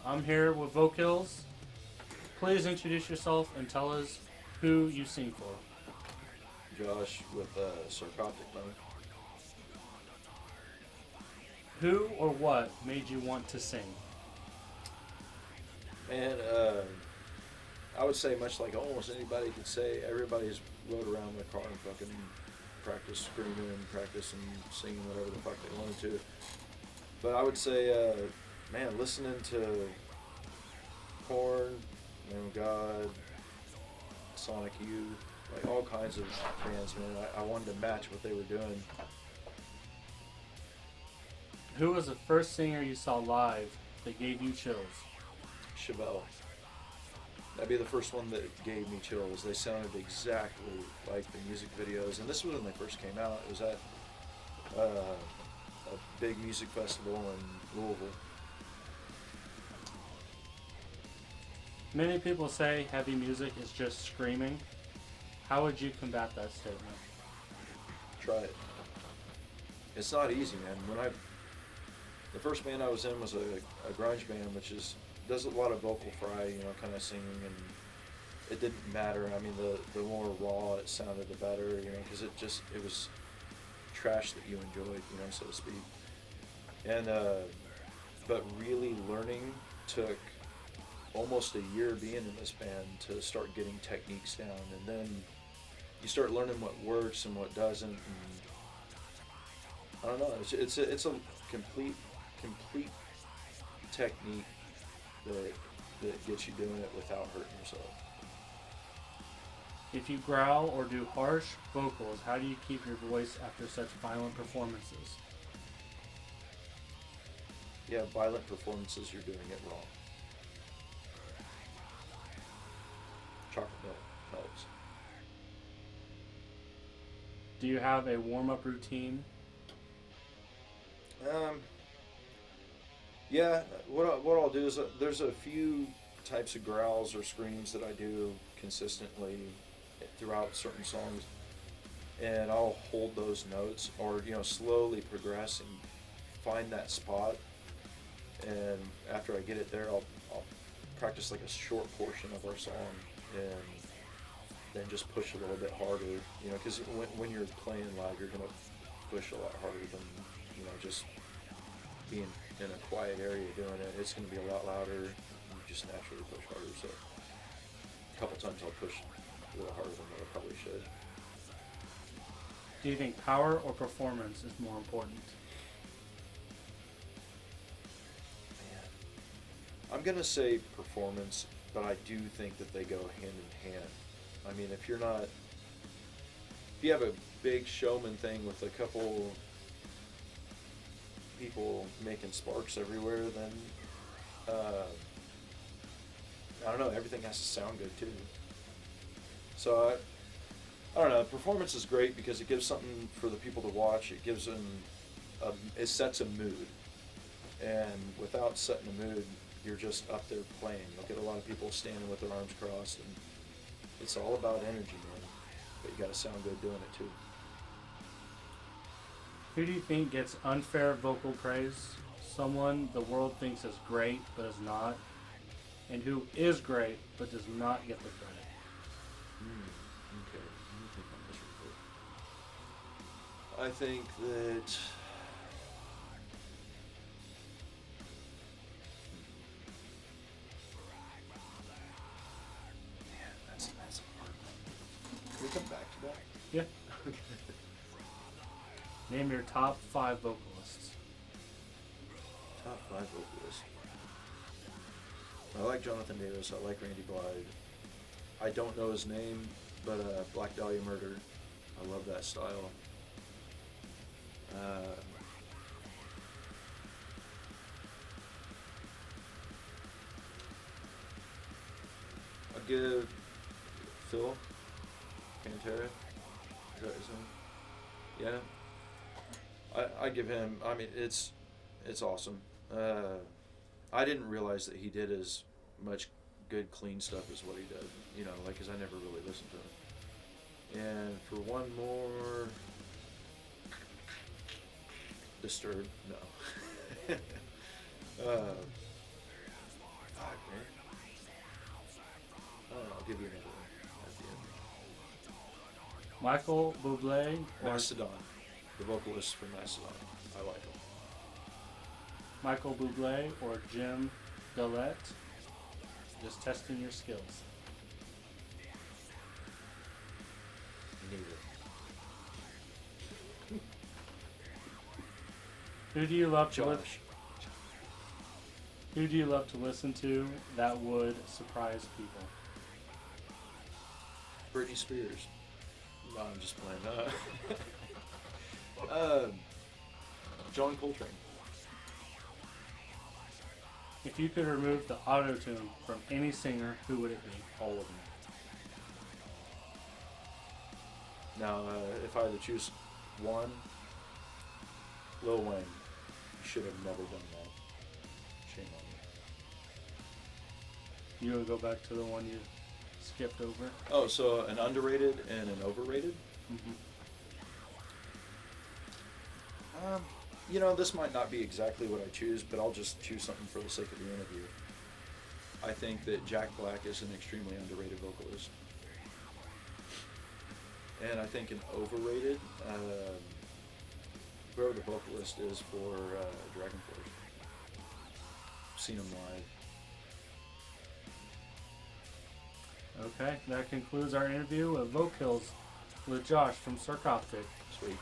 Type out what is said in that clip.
I'm here with Vokills. Please introduce yourself and tell us who you sing for. Josh with sarcoptic mode. Who or what made you want to sing? And I would say, much like almost anybody could say, everybody's rode around in their car and fucking practice screaming and practice and singing whatever the fuck they wanted to. But I would say, man, listening to Korn, Lamb of God, Sonic Youth, like all kinds of bands, man. I wanted to match what they were doing. Who was the first singer you saw live that gave you chills? Chevelle. That'd be the first one that gave me chills. They sounded exactly like the music videos, and this was when they first came out. It was at a big music festival in Louisville. Many people say heavy music is just screaming. How would you combat that statement? Try it. It's not easy, man. The first band I was in was a grunge band, which does a lot of vocal fry, kind of singing, and it didn't matter. I mean, the more raw it sounded, the better, because it was trash that you enjoyed, so to speak. And but really learning took almost a year being in this band to start getting techniques down, and then you start learning what works and what doesn't. And I don't know. It's a complete technique that gets you doing it without hurting yourself. If you growl or do harsh vocals, how do you keep your voice after such violent performances? Yeah, violent performances, you're doing it wrong. Chocolate milk helps. Do you have a warm-up routine? Yeah, what I'll do is there's a few types of growls or screams that I do consistently throughout certain songs, and I'll hold those notes or slowly progress and find that spot, and after I get it there, I'll practice like a short portion of our song and then just push a little bit harder, because when you're playing live, you're gonna push a lot harder than just being in a quiet area doing it. It's going to be a lot louder. You just naturally push harder. So a couple times I'll push a little harder than what I probably should. Do you think power or performance is more important? Man, I'm going to say performance, but I do think that they go hand in hand. I mean, if you have a big showman thing with a couple people making sparks everywhere, then I don't know, everything has to sound good too. So I don't know, performance is great because it gives something for the people to watch. It gives them it sets a mood, and without setting a mood, you're just up there playing. You'll get a lot of people standing with their arms crossed, and it's all about energy, man, but you got to sound good doing it too. Who do you think gets unfair vocal praise? Someone the world thinks is great but is not, and who is great but does not get the credit? Okay, let me think on this real quick. I think that man, that's a hard one. Can we come back to that? Yeah. Name your top 5 vocalists. Top 5 vocalists. I like Jonathan Davis. I like Randy Blythe. I don't know his name, but Black Dahlia Murder. I love that style. I'll give Phil Pantera. Is that his name? Yeah. I give him. I mean, it's awesome. I didn't realize that he did as much good, clean stuff as what he did. Because I never really listened to him. And for one more, Disturbed. No. I'll give you another one at the end. Michael Bublé or Mastodon, the vocalist from Mastodon. I like him. Michael Bublé or Jim Gillette? Just testing your skills. Neither. Who do you love to Josh. Who do you love to listen to that would surprise people? Britney Spears. No, I'm just playing. John Coltrane. If you could remove the auto-tune from any singer, who would it be? All of them. Now, if I had to choose one, Lil Wayne. You should have never done that. Shame on you. You would go back to the one you skipped over? Oh, so an underrated and an overrated? Mm-hmm. You know, this might not be exactly what I choose, but I'll just choose something for the sake of the interview. I think that Jack Black is an extremely underrated vocalist. And I think an overrated, whoever the vocalist is for Dragon Force. I've seen him live. Okay, that concludes our interview of Vokills with Josh from Sarcoptic. Sweet.